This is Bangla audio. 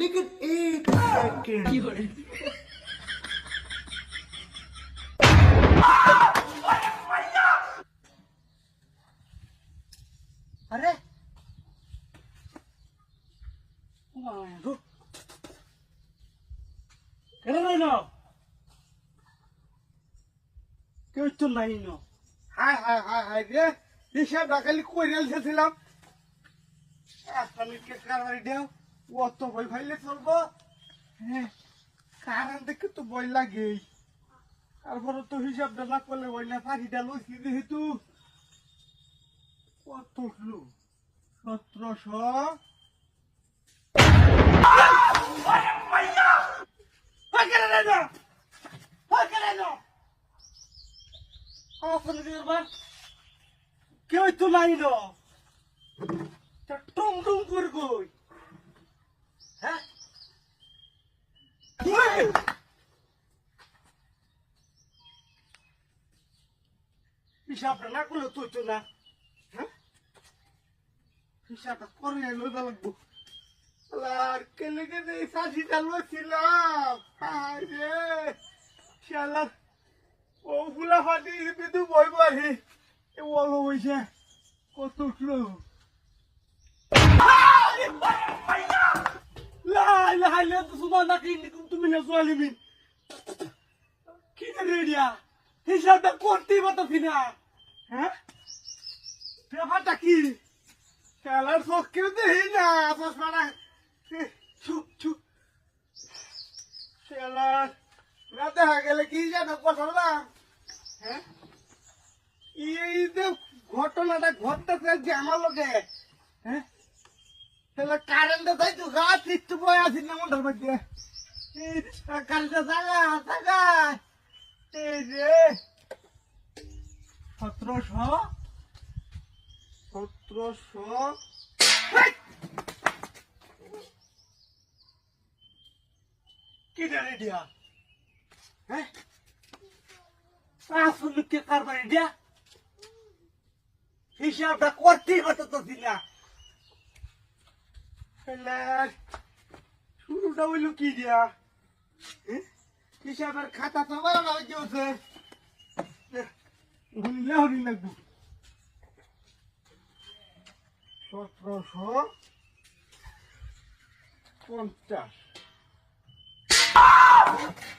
लेकिन एक सेकंड अरे কেউ তো নাই না। হায় হায় হায় হায় রে, হিসাব ডাকালি কই রেলছিলাম আসামিকে কারবারি দেও অত বই ফাইলে চলবো। হ্যাঁ, কারণ দেখে তো বই লাগে, তারপরে তো হিসাবটা না করলে বই না ফাঁসিটা লইছি যেহেতু কত হলো 1700। কেউ তো নাই না, টুম টুম করে কই। হ্যাঁ হিসাবটা না করলে তুই তো না। হ্যাঁ হিসাবটা করে লইবা লাগবো। আর কেলে কেলে সাজিটা লইছিলাম আরে শালা ও ফুলা ফাটি বিদু বই বাড়ি এ বলো হইছে কত কিলো লা লা লা তো সুবা না কি তুমি না সোয়ালিমি কি রে রিয়া হিসাবটা করতেই পারতাছি না। হ্যাঁ ব্যাপারটা কি খেলার শখ কেউ দেখি না চশমাটা চুপ চুপ খেলার না দেখা গেলে কি জানো কথা না। হ্যাঁ এই যে ঘটনাটা ঘটতেছে যে আমার লোকে। হ্যাঁ তাহলে কারেন্টে তাই তো গাছ একটু বয়ে আছি না মন্ডল মধ্যে কারেন্টে জাগা জাগা এই যে 1700 কি জানি দিয়া। হ্যাঁ আসলে কে কারবারি দিয়া হিসাবটা করতেই পারতেছি না। শুরুটা হইল কি দিয়া হিসাবের খাতা তো বানানো হচ্ছে গুনলে হরি লাগবো 1750।